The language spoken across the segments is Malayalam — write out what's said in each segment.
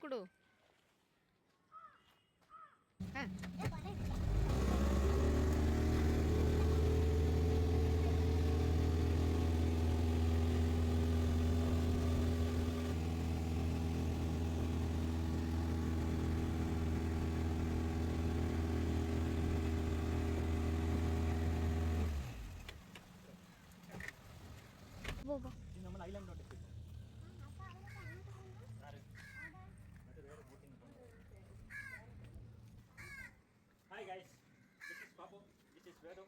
దూకుడు നമ്മൾ ഐലൻഡിലോട്ട് Hi guys, this is Papu, this is Vedo.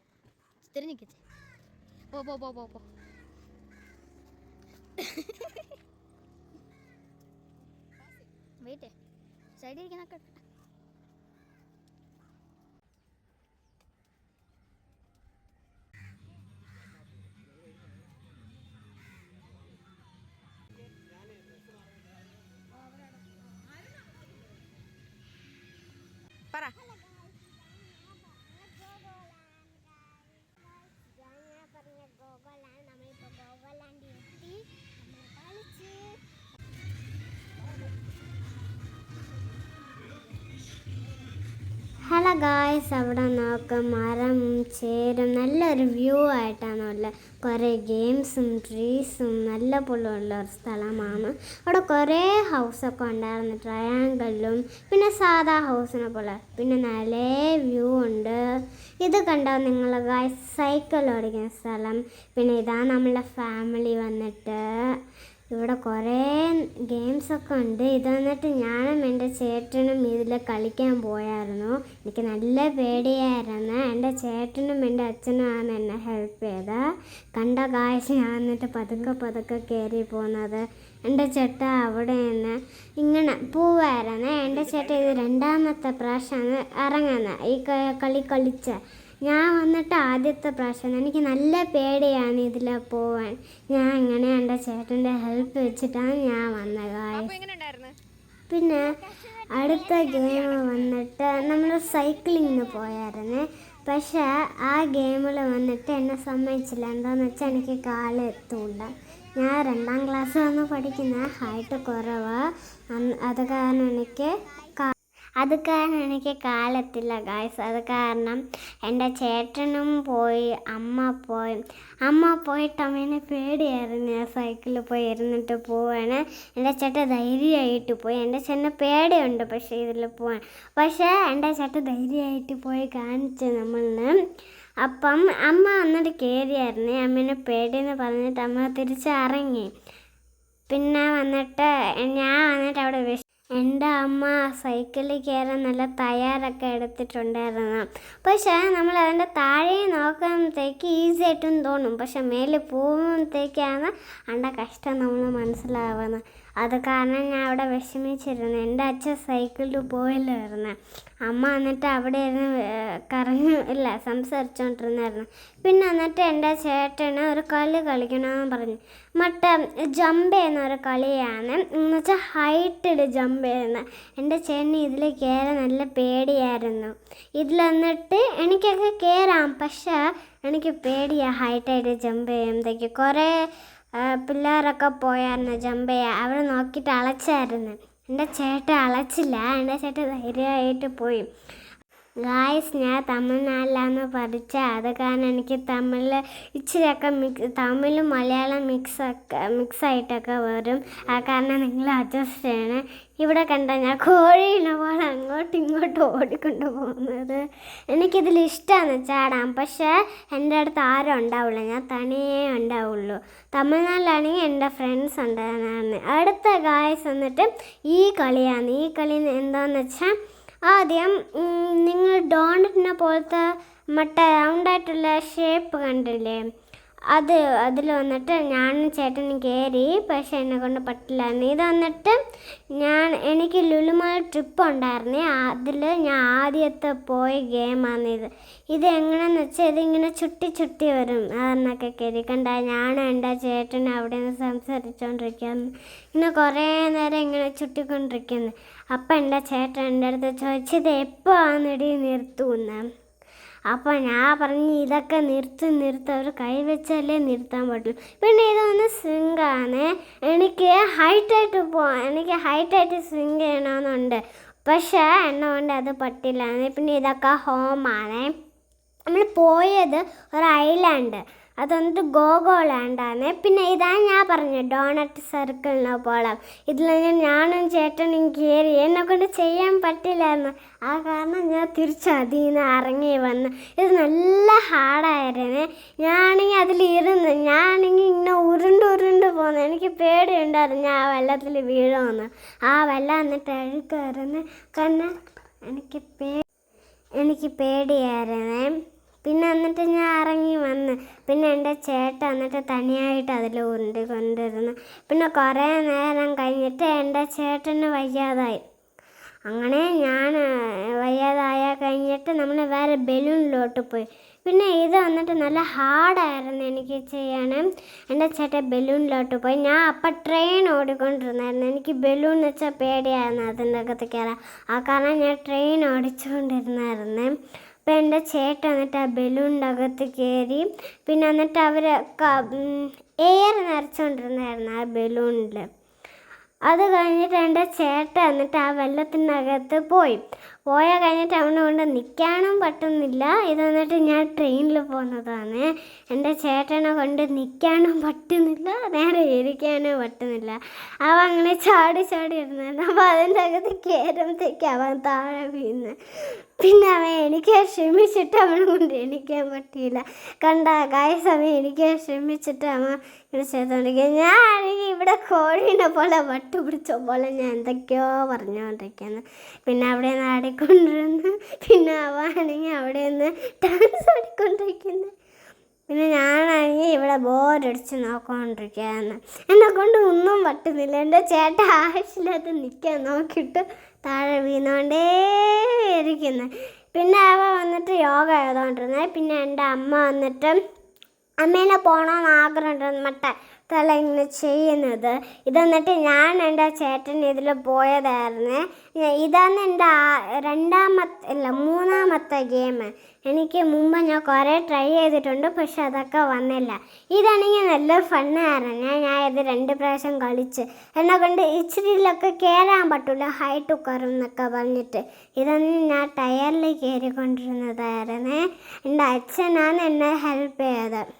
തിരിഞ്ഞിക്കച്ചേ പോ പോ പോ പോ പോ വെയിറ്റ് സൈഡിൽ ഇരിക്കുന്നൊക്കെ പറ ഹലോ ഗായ്സ്, അവിടെ നോക്കാം മരം ചേരും നല്ലൊരു വ്യൂ ആയിട്ടാണുള്ളത്. കുറേ ഗെയിംസും ട്രീസും നല്ല പുള്ളുള്ള ഒരു സ്ഥലമാണ്. അവിടെ കുറേ ഹൗസൊക്കെ ഉണ്ടായിരുന്നു, ട്രയാങ്കിളും പിന്നെ സാധാ ഹൗസിനെ പോലെ. പിന്നെ നല്ല വ്യൂ ഉണ്ട്. ഇത് കണ്ടോ നിങ്ങൾ ഗായ്സ്, സൈക്കിൾ ഓടിക്കുന്ന സ്ഥലം. പിന്നെ ഇതാ നമ്മളെ ഫാമിലി വന്നിട്ട് ഇവിടെ കുറേ ഗെയിംസൊക്കെ ഉണ്ട്. ഇത് വന്നിട്ട് ഞാനും എൻ്റെ ചേട്ടനും ഇതിൽ കളിക്കാൻ പോയായിരുന്നു. എനിക്ക് നല്ല പേടിയായിരുന്നു. എൻ്റെ ചേട്ടനും എൻ്റെ അച്ഛനുമാണ് എന്നെ ഹെൽപ്പ് ചെയ്തത്. കണ്ട കാഴ്ച ഞാൻ എന്നിട്ട് പതുക്കെ കയറി പോകുന്നത്. എൻ്റെ ചേട്ടൻ അവിടെ നിന്ന് ഇങ്ങനെ പോവായിരുന്നു. എൻ്റെ ചേട്ടൻ ഇത് രണ്ടാമത്തെ പ്രാവശ്യമാണ് ഇറങ്ങുന്നത് ഈ കളി കളിച്ച. ഞാൻ വന്നിട്ട് ആദ്യത്തെ പ്രാവശ്യം. എനിക്ക് നല്ല പേടിയാണ് ഇതിൽ പോവാൻ. ഞാൻ ഇങ്ങനെ എൻ്റെ ചേട്ടൻ്റെ ഹെൽപ്പ് വെച്ചിട്ടാണ് ഞാൻ വന്നത്. പിന്നെ അടുത്ത ഗെയിം വന്നിട്ട് നമ്മൾ സൈക്ലിങ്ങിന് പോയായിരുന്നു. പക്ഷേ ആ ഗെയിമിൽ വന്നിട്ട് എന്നെ സമ്മതിച്ചില്ല. എന്താണെന്ന് വെച്ചാൽ എനിക്ക് കാലെത്തൂണ്ട. ഞാൻ 2ാം ക്ലാസ് വന്ന് പഠിക്കുന്ന, ഹൈറ്റ് കുറവാണ്. അത് കാരണം എനിക്ക് കാലെത്തില്ല ഗായ്സ്. അത് കാരണം എൻ്റെ ചേട്ടനും പോയി, അമ്മ പോയിട്ട് അമ്മേനെ പേടിയായിരുന്നു. ഞാൻ സൈക്കിളിൽ പോയി ഇരുന്നിട്ട് പോവാണ്. എൻ്റെ ചേട്ടൻ ധൈര്യമായിട്ട് പോയി. എൻ്റെ ചേട്ടന് പേടിയുണ്ട് പക്ഷേ ഇതിൽ പോവാൻ. പക്ഷേ എൻ്റെ ചേട്ടൻ ധൈര്യമായിട്ട് പോയി കാണിച്ചു നമ്മളിന്. അപ്പം അമ്മ വന്നിട്ട് കയറിയായിരുന്നു. അമ്മേനെ പേടിയെന്ന് പറഞ്ഞിട്ട് അമ്മ തിരിച്ചിറങ്ങി. പിന്നെ വന്നിട്ട് ഞാൻ വന്നിട്ട് അവിടെ എൻ്റെ അമ്മ സൈക്കിളിൽ കയറാൻ നല്ല തയ്യാറൊക്കെ എടുത്തിട്ടുണ്ടായിരുന്നു. പക്ഷേ നമ്മൾ അതിൻ്റെ താഴെ നോക്കുമ്പോഴത്തേക്ക് ഈസി ആയിട്ടും തോന്നും. പക്ഷെ മേലിൽ പോകുമ്പോഴത്തേക്കാണ് അതിൻ്റെ കഷ്ടം നമ്മൾ മനസ്സിലാവുന്നത്. അത് കാരണം ഞാൻ അവിടെ വിഷമിച്ചിരുന്നു. എൻ്റെ അച്ഛൻ സൈക്കിളിൽ പോയില്ലായിരുന്നു. അമ്മ വന്നിട്ട് അവിടെ ഇരുന്ന് സംസാരിച്ചുകൊണ്ടിരുന്നായിരുന്നു. പിന്നെ വന്നിട്ട് എൻ്റെ ചേട്ടന് ഒരു കളി കളിക്കണമെന്ന് പറഞ്ഞു. മറ്റേ ജമ്പ് ചെയ്യുന്ന ഒരു കളിയാണ്, എന്ന് വെച്ചാൽ ഹൈറ്റിൽ ജമ്പ് ചെയ്യുന്ന. എൻ്റെ ചേട്ടന് ഇതിൽ കയറാൻ നല്ല പേടിയായിരുന്നു. ഇതിൽ വന്നിട്ട് എനിക്കൊക്കെ കയറാം, പക്ഷേ എനിക്ക് പേടിയാണ് ഹൈറ്റായിട്ട് ജമ്പ് ചെയ്യുമ്പോഴത്തേക്ക്. കുറേ പിള്ളേരൊക്കെ പോയായിരുന്നു ജമ്പ് ചെയ്യാൻ. അവർ നോക്കിയിട്ട് അളച്ചായിരുന്നു. എൻ്റെ ചേട്ടൻ അളച്ചില്ല. എൻ്റെ ചേട്ടൻ ധൈര്യമായിട്ട് പോയി. ഗായ്സ്, ഞാൻ തമിഴ്നാട്ടിലാണ് പഠിച്ചത്. അത് കാരണം എനിക്ക് തമിഴിൽ ഇച്ചിരിയൊക്കെ തമിഴും മലയാളം മിക്സായിട്ടൊക്കെ വരും. ആ കാരണം നിങ്ങൾ അഡ്ജസ്റ്റ് ചെയ്യണം. ഇവിടെ കണ്ട ഞാൻ കോഴീനെ പോലെ അങ്ങോട്ടും ഇങ്ങോട്ടും ഓടിക്കൊണ്ട് പോകുന്നത്. എനിക്കിതിൽ ഇഷ്ടമാണ് ചാടാൻ. പക്ഷേ എൻ്റെ അടുത്ത് ആരും ഉണ്ടാവില്ല, ഞാൻ തനിയേ ഉണ്ടാവുള്ളൂ. തമിഴ്നാട്ടിലാണെങ്കിൽ എൻ്റെ ഫ്രണ്ട്സ് ഉണ്ടായിരുന്നു. അടുത്ത ഗായ്സ് വന്നിട്ട് ഈ കളിയാണ്. ഈ കളി എന്താണെന്ന് വെച്ചാൽ, ആദ്യം നിങ്ങൾ ഡോണറ്റിനെ പോലത്തെ റൗണ്ടായിട്ടുള്ള ഷേപ്പ് കണ്ടില്ലേ, അതിൽ വന്നിട്ട് ഞാനും ചേട്ടനും കയറി. പക്ഷെ എന്നെ കൊണ്ട് പറ്റില്ലായിരുന്നു. ഇത് വന്നിട്ട് എനിക്ക് ലുലുമാൾ ട്രിപ്പ് ഉണ്ടായിരുന്നു. അതിൽ ഞാൻ ആദ്യത്തെ പോയ ഗെയിമാണിത്. ഇത് എങ്ങനെയാണെന്ന് വെച്ചാൽ ഇതിങ്ങനെ ചുട്ടി വരും. അതെന്നൊക്കെ കയറി കണ്ട ഞാനും എൻ്റെ ചേട്ടനും അവിടെ നിന്ന് സംസാരിച്ചുകൊണ്ടിരിക്കുന്നു. ഇങ്ങനെ കുറേ നേരം ഇങ്ങനെ ചുട്ടിക്കൊണ്ടിരിക്കുന്നു. അപ്പം എൻ്റെ ചേട്ടൻ എൻ്റെ അടുത്ത് ചോദിച്ചത് എപ്പോൾ ആണെടി നിർത്തുമെന്ന്. അപ്പോൾ ഞാൻ പറഞ്ഞു ഇതൊക്കെ നിർത്ത് അവർ കൈവച്ചാലേ നിർത്താൻ പറ്റുള്ളൂ. പിന്നെ ഇതൊന്ന് സ്വിങ്കാണ്, എനിക്ക് ഹൈറ്റായിട്ട് സ്വിങ് ചെയ്യണമെന്നുണ്ട്, പക്ഷേ എന്നെ കൊണ്ട് അത് പറ്റില്ല. പിന്നെ ഇതൊക്കെ ഹോമാണ്. നമ്മൾ പോയത് ഒരു ഐലാൻഡ്, അത് വന്നിട്ട് ഗോഗോ ലാൻഡാണ്. പിന്നെ ഇതാണ് ഞാൻ പറഞ്ഞത് ഡോണറ്റ് സർക്കിളിന് പോകണം. ഇതിൽ ഞാനും ചേട്ടനും കയറി, എന്നെക്കൊണ്ട് ചെയ്യാൻ പറ്റില്ലായിരുന്നു. ആ കാരണം ഞാൻ അതിൽ നിന്ന് ഇറങ്ങി വന്നു. ഇത് നല്ല ഹാർഡായിരുന്നു. ഞാനാണെങ്കിൽ അതിലിരുന്ന് ഇങ്ങനെ ഉരുണ്ട് പോകുന്നു. എനിക്ക് പേടിയുണ്ടായിരുന്നു ഞാൻ വെള്ളത്തിൽ വീഴുമെന്ന്. ആ വെള്ളം എന്നിട്ട് അഴുക്കായിരുന്നു, കാരണം എനിക്ക് പേടിയായിരുന്നേ. പിന്നെ എന്നിട്ട് ഞാൻ ഇറങ്ങി വന്ന്, പിന്നെ എൻ്റെ ചേട്ടൻ എന്നിട്ട് തനിയായിട്ട് അതിൽ കൊണ്ടിരുന്നു. പിന്നെ കുറേ നേരം കഴിഞ്ഞിട്ട് എൻ്റെ ചേട്ടന് വയ്യാതായി. അങ്ങനെ ഞാൻ വയ്യാതായ കഴിഞ്ഞിട്ട് നമ്മൾ വേറെ ബലൂണിലോട്ട് പോയി. പിന്നെ ഇത് വന്നിട്ട് നല്ല ഹാർഡായിരുന്നു എനിക്ക് ചെയ്യാൻ. എൻ്റെ ചേട്ടൻ ബലൂണിലോട്ട് പോയി. ഞാൻ അപ്പം ട്രെയിൻ ഓടിക്കൊണ്ടിരുന്നായിരുന്നു. എനിക്ക് ബലൂൺ എന്ന് വെച്ചാൽ പേടിയായിരുന്നു അതിൻ്റെ അകത്ത് കയറാൻ. ആ കാരണം ഞാൻ ട്രെയിൻ ഓടിച്ചുകൊണ്ടിരുന്നായിരുന്നു. അപ്പം എൻ്റെ ചേട്ടൻ എന്നിട്ട് ആ ബലൂണിൻ്റെ അകത്ത് കയറി. പിന്നെ എന്നിട്ട് അവർ എയർ നിറച്ചുകൊണ്ടിരുന്നായിരുന്നു ആ ബലൂണിൽ. അത് കഴിഞ്ഞിട്ട് എൻ്റെ ചേട്ടൻ എന്നിട്ട് ആ വെള്ളത്തിൻ്റെ അകത്ത് പോയ കഴിഞ്ഞിട്ട് അവനെ കൊണ്ട് നിൽക്കാനും പറ്റുന്നില്ല. ഇത് വന്നിട്ട് ഞാൻ ട്രെയിനിൽ പോകുന്നതാണ്. എൻ്റെ ചേട്ടനെ കൊണ്ട് നിൽക്കാനും പറ്റുന്നില്ല, നേരെ ഇരിക്കാനും പറ്റുന്നില്ല. അവൻ അങ്ങനെ ചാടി ഇരുന്നായിരുന്നു. അപ്പോൾ അതിൻ്റെ അകത്ത് കയറുമ്പോഴത്തേക്ക് അവൻ താഴെ വീണ്. പിന്നെ അവൻ എനിക്ക് ക്ഷമിച്ചിട്ട് അവനെ കൊണ്ട് എണീക്കാൻ പറ്റിയില്ല. സമയം എനിക്ക് ക്ഷമിച്ചിട്ട് അവൻ ഇങ്ങനെ ചെയ്തുകൊണ്ടിരിക്കുക. ഞാനാണെങ്കിൽ ഇവിടെ കോഴീനെ പോലെ വട്ടുപിടിച്ച പോലെ ഞാൻ എന്തൊക്കെയോ പറഞ്ഞുകൊണ്ടിരിക്കുന്നു. പിന്നെ അവിടെ നിന്ന് ആടിക്കൊണ്ടിരുന്നു. പിന്നെ അവനാണെങ്കിൽ അവിടെ നിന്ന് ഡാൻസ് ആടിക്കൊണ്ടിരിക്കുന്നു. പിന്നെ ഞാനാണെങ്കിൽ ഇവിടെ ബോറടിച്ച് നോക്കിക്കൊണ്ടിരിക്കുകയാണ്. എന്നെക്കൊണ്ട് ഒന്നും പറ്റുന്നില്ല. എൻ്റെ ചേട്ടൻ ആവശ്യമില്ലാതെ നിൽക്കാൻ നോക്കിയിട്ട് താഴെ വീണുകൊണ്ടേ ഇരിക്കുന്നു. പിന്നെ അവ വന്നിട്ട് യോഗ ചെയ്തുകൊണ്ടിരുന്നത്. പിന്നെ എൻ്റെ അമ്മ വന്നിട്ട് അമ്മേനെ പോകണമെന്ന് ആഗ്രഹമുണ്ട് തല ഇങ്ങനെ ചെയ്യുന്നത്. ഇതെന്നിട്ട് ഞാൻ എൻ്റെ ചേട്ടൻ ഇതിൽ പോയതായിരുന്നു. ഇതാണ് എൻ്റെ മൂന്നാമത്തെ ഗെയിം. എനിക്ക് മുമ്പ് ഞാൻ കുറേ ട്രൈ ചെയ്തിട്ടുണ്ട്, പക്ഷെ അതൊക്കെ വന്നില്ല. ഇതാണെങ്കിൽ നല്ല ഫണ്ണായിരുന്നു. ഞാൻ ഇത് 2 പ്രാവശ്യം കളിച്ച്. എന്നെ കൊണ്ട് ഇച്ചിരിയിലൊക്കെ കയറാൻ പറ്റില്ല, ഹൈറ്റ് കയറും എന്നൊക്കെ പറഞ്ഞിട്ട്. ഇതൊന്നും ഞാൻ ടയറിൽ കയറിക്കൊണ്ടിരുന്നതായിരുന്നു. എൻ്റെ അച്ഛനാണ് എന്നെ ഹെൽപ്പ് ചെയ്തത്.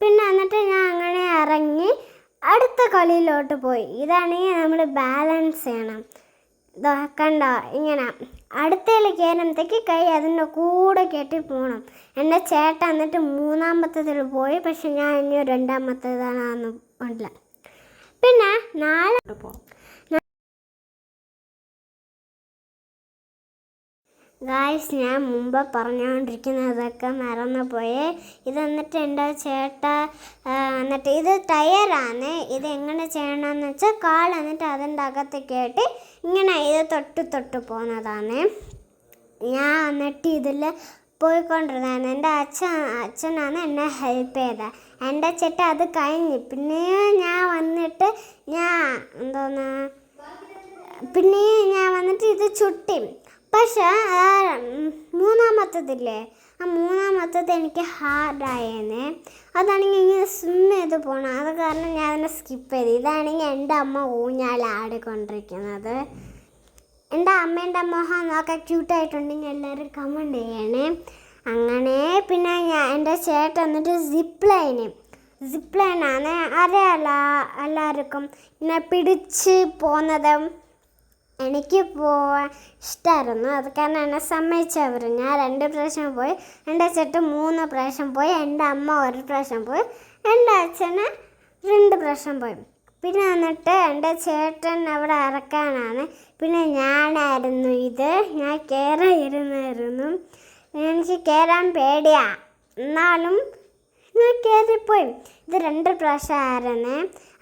പിന്നെ എന്നിട്ട് ഞാൻ അങ്ങനെ ഇറങ്ങി അടുത്ത കളിയിലോട്ട് പോയി. ഇതാണെങ്കിൽ നമ്മൾ ബാലൻസ് ചെയ്യണം. കണ്ടോ, ഇങ്ങനെ അടുത്തതിൽ കയറുമ്പോഴത്തേക്ക് കൈ അതിൻ്റെ കൂടെ കെട്ടി പോകണം. എൻ്റെ ചേട്ടൻ എന്നിട്ട് 3ാമത്തതിൽ പോയി, പക്ഷെ ഞാൻ ഇനി 2ാമത്തേതാണെന്ന് ഉണ്ടല്ല. പിന്നെ 4 പോകും. ഗായ്സ്, ഞാൻ മുമ്പ് പറഞ്ഞുകൊണ്ടിരിക്കുന്നതൊക്കെ മറന്നുപോയി. ഇതെന്നിട്ട് എൻ്റെ ചേട്ടൻ എന്നിട്ട് ഇത് ടയറാണ്. ഇത് എങ്ങനെ ചെയ്യണമെന്ന് വെച്ചാൽ കാൽ എന്നിട്ട് അതിൻ്റെ അകത്ത് കേട്ടി ഇങ്ങനെ ഇത് തൊട്ട് പോകുന്നതാണ്. ഞാൻ എന്നിട്ട് ഇതിൽ പോയിക്കൊണ്ടിരുന്നതാണ്. എൻ്റെ അച്ഛനാണ് എന്നെ ഹെൽപ്പ് ചെയ്തത്. എൻ്റെ ചേട്ടൻ അത് കഴിഞ്ഞ് പിന്നെ ഞാൻ വന്നിട്ട് ഇത് ചുട്ടി. പക്ഷേ 3ാമത്തതില്ലേ, ആ 3ാമത്തത് എനിക്ക് ഹാർഡായേനെ. അതാണെങ്കിൽ ഇങ്ങനെ സ്വിം ചെയ്ത് പോകണം. അത് കാരണം ഞാൻ അതിനെ സ്കിപ്പ് ചെയ്തു. ഇതാണെങ്കിൽ എൻ്റെ അമ്മ ഊഞ്ഞാലാടിക്കൊണ്ടിരിക്കുന്നത്. എൻ്റെ അമ്മേൻ്റെ മുഖം നോക്കാൻ ക്യൂട്ടായിട്ടുണ്ടെങ്കിൽ എല്ലാവരും കമൻറ്റ് ചെയ്യണേ. അങ്ങനെ പിന്നെ എൻ്റെ ചേട്ടൻ എന്നിട്ട് സിപ്പ് ലൈനാണ് അറിയാമല്ല എല്ലാവർക്കും. ഇങ്ങനെ പിടിച്ച് പോകുന്നത് എനിക്ക് പോവാൻ ഇഷ്ടമായിരുന്നു. അത് കാരണം എന്നെ സമ്മതിച്ചവർ. ഞാൻ 2 പ്രാവശ്യം പോയി, എൻ്റെ ചേട്ടൻ 3 പ്രാവശ്യം പോയി, എൻ്റെ അമ്മ 1 പ്രാവശ്യം പോയി, എൻ്റെ അച്ഛന് 2 പ്രാവശ്യം പോയി. പിന്നെ എന്നിട്ട് എൻ്റെ ചേട്ടൻ അവിടെ ഇറക്കാനാണ്. പിന്നെ ഞാനായിരുന്നു ഞാൻ കയറിയിരുന്നായിരുന്നു. എനിക്ക് കയറാൻ പേടിയാ, എന്നാലും ഞാൻ കയറിപ്പോയി. ഇത് 2 പ്രാവശ്യമായിരുന്നേ.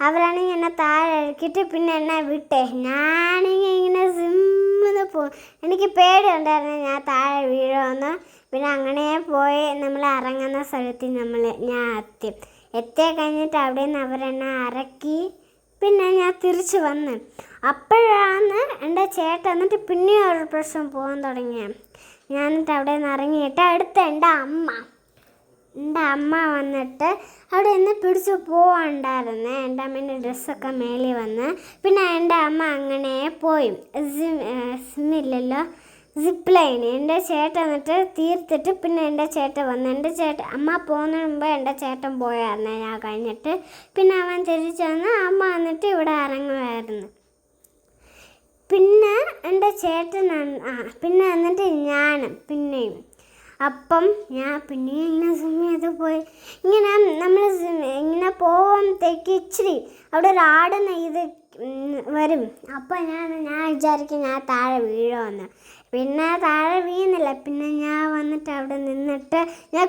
അവരാണെങ്കിൽ എന്നെ താഴെ ഇറക്കിയിട്ട് പിന്നെ എന്നെ വിട്ടേ. ഞാനിങ്ങനെ സിമ്മിന്ന് പോകും. എനിക്ക് പേടിയുണ്ടായിരുന്നു ഞാൻ താഴെ വീഴുമെന്ന്. പിന്നെ അങ്ങനെ പോയി നമ്മൾ ഇറങ്ങുന്ന സ്ഥലത്ത് ഞാൻ എത്തി കഴിഞ്ഞിട്ട് അവിടെ നിന്ന് അവരെന്നെ ഇറക്കി. പിന്നെ ഞാൻ തിരിച്ച് വന്ന്. അപ്പോഴാണ് എൻ്റെ ചേട്ടൻ എന്നിട്ട് പിന്നെയും 1 പ്രാവശ്യം പോകാൻ തുടങ്ങിയത്. ഞാൻ എന്നിട്ട് അവിടെ നിന്ന് ഇറങ്ങിയിട്ട് അടുത്ത എൻ്റെ അമ്മ വന്നിട്ട് അവിടെ നിന്ന് പിടിച്ച് പോവാണ്ടായിരുന്നേ. എൻ്റെ അമ്മേൻ്റെ ഡ്രസ്സൊക്കെ മേളിൽ വന്ന് പിന്നെ എൻ്റെ അമ്മ അങ്ങനെ പോയി. സിമ്മില്ലല്ലോ, സിപ്പ് ലൈൻ. എൻ്റെ ചേട്ടൻ എന്നിട്ട് തീർത്തിട്ട് പിന്നെ എൻ്റെ ചേട്ടൻ വന്നു. അമ്മ പോകുന്നതിന് മുമ്പ് എൻ്റെ ചേട്ടൻ പോയായിരുന്നേ ഞാൻ കഴിഞ്ഞിട്ട്. പിന്നെ അവൻ തിരിച്ചു വന്ന് അമ്മ വന്നിട്ട് ഇവിടെ ഇറങ്ങുമായിരുന്നു. പിന്നെ എൻ്റെ ചേട്ടൻ പിന്നെ എന്നിട്ട് പിന്നെയും അപ്പം ഞാൻ പിന്നെയും ഇങ്ങനെ സ്വിമ്മ് ചെയ്ത് പോയി. ഇങ്ങനെ നമ്മൾ ഇങ്ങനെ പോകുമ്പോഴത്തേക്ക് ഇച്ചിരി അവിടെ ഒരു ആടുന്ന ഇത് വരും. അപ്പം ഞാൻ വിചാരിക്കും ഞാൻ താഴെ വീഴുമെന്ന്. പിന്നെ താഴെ വീഴുന്നില്ല. പിന്നെ ഞാൻ വന്നിട്ട് അവിടെ നിന്നിട്ട് ഞാൻ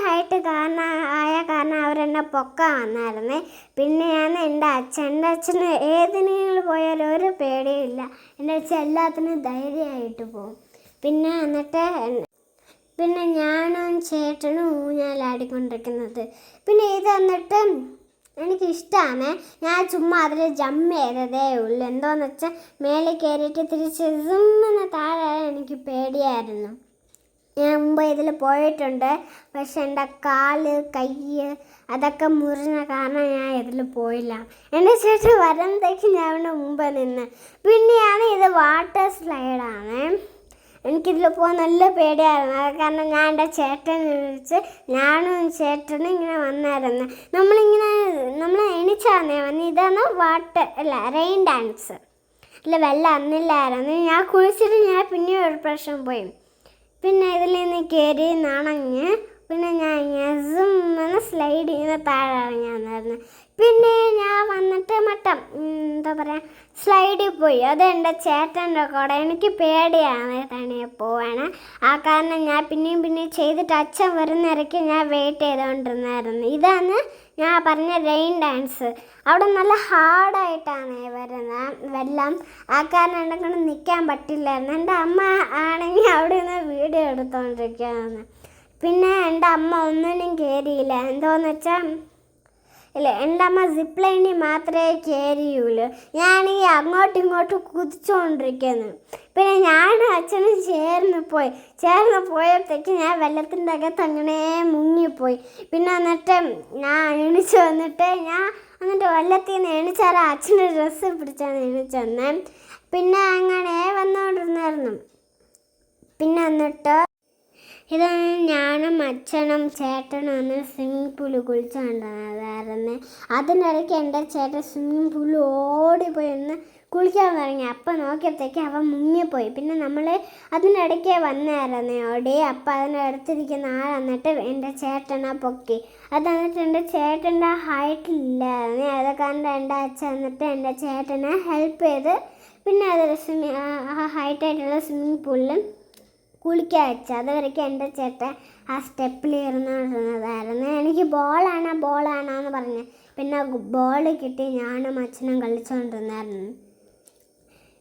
ഹൈറ്റ് കാരണം അവരെന്നെ പൊക്കാൻ വന്നായിരുന്നേ. പിന്നെ ഞാൻ എൻ്റെ അച്ഛന് ഏതിനെങ്കിലും പോയാലും ഒരു പേടിയില്ല. എൻ്റെ അച്ഛൻ എല്ലാത്തിനും ധൈര്യമായിട്ട് പോകും. പിന്നെ ഞാനും ചേട്ടനും ഊഞ്ഞാലാടിക്കൊണ്ടിരിക്കുന്നത്. പിന്നെ ഇത് വന്നിട്ട് എനിക്കിഷ്ടമാണ്. ഞാൻ ചുമ്മാ അതിൽ ജമ്പ് ചെയ്തതേ ഉള്ളൂ. എന്തോന്ന് വെച്ചാൽ മേലെ കയറിയിട്ട് തിരിച്ച് സിമ്മെന്ന് താഴെ എനിക്ക് പേടിയായിരുന്നു. ഞാൻ മുമ്പ് ഇതിൽ പോയിട്ടുണ്ട്. പക്ഷെ എൻ്റെ കാല് കൈ അതൊക്കെ മുറിഞ്ഞ കാരണം ഞാൻ ഇതിൽ പോയില്ല. എൻ്റെ ചേട്ടൻ വരുമ്പോഴത്തേക്ക് ഞാൻ അവിടെ മുമ്പ് നിന്ന്. പിന്നെയാണ് ഇത് വാട്ടർ സ്ലൈഡാണ്. എനിക്കിതിൽ പോകാൻ നല്ല പേടിയായിരുന്നു. അത് കാരണം ഞാൻ എൻ്റെ ചേട്ടനെ വിളിച്ച് ഞാനും ചേട്ടനും ഇങ്ങനെ വന്നായിരുന്നു. നമ്മൾ എണിച്ചാന്നേ വന്ന്. ഇതാണ് റെയിൻ ഡാൻസ്. ഇല്ല, വെള്ളം അന്നില്ലായിരുന്നു. ഞാൻ കുളിച്ചിട്ട് ഞാൻ പിന്നെ ഒരു പ്രാവശ്യം പോയി. പിന്നെ ഇതിൽ നിന്ന് കയറി നനഞ്ഞ് പിന്നെ ഞാൻ ഇങ്ങനെ സിമ്മെന്ന് സ്ലൈഡ് ചെയ്യുന്ന താഴെ ഇറങ്ങിയായിരുന്നു. പിന്നെ ഞാൻ വന്നിട്ട് എന്താ പറയുക, സ്ലൈഡിൽ പോയി. അത് എൻ്റെ ചേട്ടൻ്റെ കൂടെ. എനിക്ക് പേടിയാണ് തനിയെ പോവാണ്. ആ കാരണം ഞാൻ പിന്നെയും ചെയ്തിട്ട് അച്ഛൻ വരുന്നിടയ്ക്ക് ഞാൻ വെയിറ്റ് ചെയ്തുകൊണ്ടിരുന്നായിരുന്നു. ഇതാണ് ഞാൻ പറഞ്ഞ റെയിൻ ഡാൻസ്. അവിടെ നല്ല ഹാർഡായിട്ടാണ് വരുന്നത് വെള്ളം. ആ കാരണം എന്നെ കൊണ്ട് നിൽക്കാൻ പറ്റില്ലായിരുന്നു. എൻ്റെ അമ്മ ആണെങ്കിൽ അവിടെ നിന്ന് വീഡിയോ എടുത്തുകൊണ്ടിരിക്കുകയാണ്. പിന്നെ എൻ്റെ അമ്മ ഒന്നിനും കയറിയില്ല. എന്തോന്ന് വെച്ചാൽ ഇല്ല, എൻ്റെ അമ്മ സിപ്പ് ലൈനിൽ മാത്രമേ കയറിയുള്ളൂ. ഞാനാണെങ്കിൽ അങ്ങോട്ടും ഇങ്ങോട്ടും കുതിച്ചുകൊണ്ടിരിക്കുന്നു. പിന്നെ ഞാനും അച്ഛനും ചേർന്ന് പോയപ്പോഴത്തേക്ക് ഞാൻ വെള്ളത്തിൻ്റെ അകത്ത് അങ്ങനെ മുങ്ങിപ്പോയി. പിന്നെ എന്നിട്ട് ഞാൻ എണിച്ച് വന്നിട്ട് വെള്ളത്തിൽ നിന്ന് എണിച്ചാൽ അച്ഛൻ്റെ ഡ്രസ്സ് പിടിച്ചാണ് എണിച്ച് വന്നേ. പിന്നെ അങ്ങനെ വന്നുകൊണ്ടിരുന്നായിരുന്നു. പിന്നെ എന്നിട്ട് ഇതാണ് ഞാനും അച്ഛനും ചേട്ടനും ഒന്ന് സ്വിമ്മിങ് പൂളിൽ കുളിച്ചുകൊണ്ടിരുന്നതായിരുന്നു. അതിനിടയ്ക്ക് എൻ്റെ ചേട്ടൻ സ്വിമ്മിങ് പൂളിൽ ഓടിപ്പോയി ഒന്ന് കുളിക്കാൻ തുടങ്ങി. അപ്പം നോക്കിയപ്പോഴത്തേക്ക് അവൻ മുങ്ങിപ്പോയി. പിന്നെ നമ്മൾ അതിനിടയ്ക്ക് വന്നായിരുന്നു ഓടി. അപ്പം അതിനടുത്തിരിക്കുന്ന ആൾ വന്നിട്ട് എൻ്റെ ചേട്ടനെ പൊക്കി. അത് എന്നിട്ട് എൻ്റെ ചേട്ടൻ്റെ ഹൈറ്റില്ലായിരുന്നു. അത് കാരണം എൻ്റെ അച്ഛൻ വന്നിട്ട് എൻ്റെ ചേട്ടനെ ഹെൽപ്പ് ചെയ്ത് പിന്നെ അതിൽ ഹൈറ്റായിട്ടുള്ള സ്വിമ്മിങ് പൂളിൽ കുളിക്കാൻ വെച്ചു. അതുവരെയ്ക്കും എൻ്റെ ചേട്ടൻ ആ സ്റ്റെപ്പിൽ ഇരുന്നുകൊണ്ടിരുന്നതായിരുന്നു. എനിക്ക് ബോളാണെന്ന് പറഞ്ഞ് പിന്നെ ബോൾ കിട്ടി ഞാനും അച്ഛനും കളിച്ചുകൊണ്ടിരുന്നായിരുന്നു.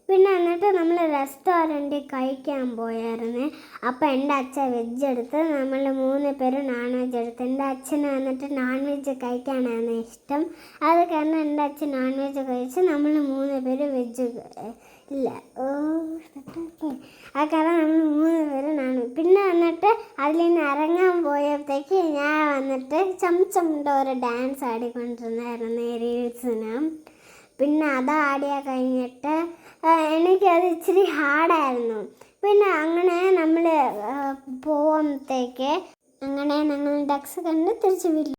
പിന്നെ എന്നിട്ട് നമ്മൾ റെസ്റ്റോറൻറ്റിൽ കഴിക്കാൻ പോയായിരുന്നു. അപ്പോൾ എൻ്റെ അച്ഛൻ വെജ് എടുത്ത് നമ്മൾ 3 പേര് നോൺ വെജ് എടുത്ത്. എൻ്റെ അച്ഛന് വന്നിട്ട് നോൺ വെജ് കഴിക്കാനാണ് ഇഷ്ടം. അത് കാരണം എൻ്റെ അച്ഛൻ നോൺ വെജ് കഴിച്ച് നമ്മൾ 3 പേര് വെജ് ഇല്ല ആ കാരണം നമ്മൾ 3 പേര് പിന്നെ വന്നിട്ട് അതിൽ നിന്ന് ഇറങ്ങാൻ പോയപ്പോഴത്തേക്ക് ഞാൻ വന്നിട്ട് ചംചമിൻ്റെ ഒരു ഡാൻസ് ആടിക്കൊണ്ടിരുന്നായിരുന്നു റീൽസിന്. പിന്നെ അത് ആടിയാൽ കഴിഞ്ഞിട്ട് എനിക്കത് ഇച്ചിരി ഹാർഡായിരുന്നു. പിന്നെ അങ്ങനെ നമ്മൾ പോകുമ്പോഴത്തേക്ക് ഞങ്ങൾ ഡക്സ് കണ്ട് തിരിച്ച് വീട്ടിൽ